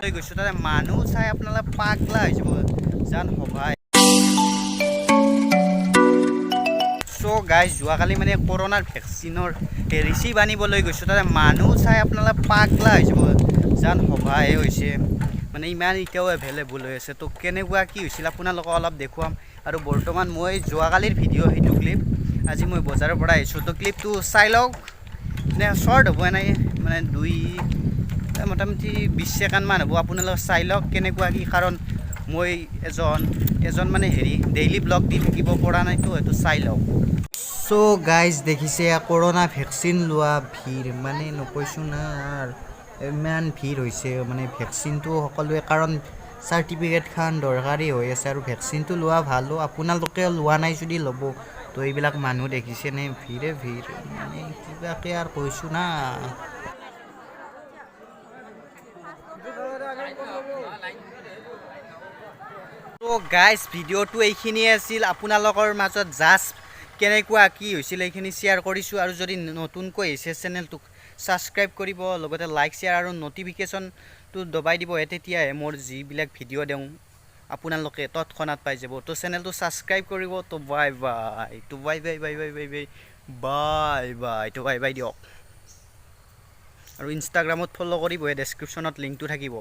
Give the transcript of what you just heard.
বানিবলৈ গৈছোঁ তাতে মানুহ চাই আপোনালোকে পাগলা হৈ যাব জান সভাই। চ' গাইজ যোৱাকালি মানে কৰোণাৰ ভেকচিনৰ ৰিচিভ আনিবলৈ গৈছোঁ তাতে মানুহ চাই আপোনালোকে পাগলা হৈ যাব জান সভাহে হৈছে মানে ইমান এতিয়াও এভেইলেবল হৈ আছে। তো কেনেকুৱা কি হৈছিল আপোনালোকক অলপ দেখুৱাম আৰু বৰ্তমান মই যোৱাকালিৰ ভিডিঅ' সেইটো ক্লিপ আজি মই বজাৰৰ পৰা আহিছোঁ। তো ক্লিপটো চাই লওক নে শ্বৰ্ট হ'ব নাই মানে মোটামুটি 20 ছেকেণ্ডমান হ'ব। আপোনালোকে চাই লওক কেনেকুৱা কি, কাৰণ মই এজন মানে ডেইলি ব্লগ দি থাকিব পৰা নাইতো, সেইটো চাই লওক। চ' গাইজ দেখিছে কৰোণা ভেকচিন লোৱা ভিৰ মানে নকৈছোঁ না ইমান ভিৰ হৈছে মানে ভেকচিনটো সকলোৱে, কাৰণ চাৰ্টিফিকেটখন দৰকাৰী হৈ আছে আৰু ভেকচিনটো লোৱা ভালো। আপোনালোকে লোৱা নাই যদি ল'ব। তো এইবিলাক মানুহ দেখিছেনে ভিৰ মানে কিবাকে আৰু কৈছোঁ না। তো গাইজ ভিডিঅ'টো এইখিনিয়ে আছিল। আপোনালোকৰ মাজত জাষ্ট কেনেকুৱা কি হৈছিল এইখিনি শ্বেয়াৰ কৰিছোঁ। আৰু যদি নতুনকৈ আহিছে চেনেলটোক ছাবস্ক্ৰাইব কৰিব, লগতে লাইক শ্বেয়াৰ আৰু ন'টিফিকেশ্যনটো দবাই দিবহে, তেতিয়াহে মোৰ যিবিলাক ভিডিঅ' দিওঁ আপোনালোকে তৎক্ষণাত পাই যাব। তো চেনেলটো ছাবস্ক্ৰাইব কৰিব। তো বাই বাই, তো bye bye bye bye bye bye bye bye, তো বাই বাই দিয়ক। আৰু ইনষ্টাগ্ৰামত ফ'ল' কৰিবহে, ডেছক্ৰিপশ্যনত লিংকটো থাকিব।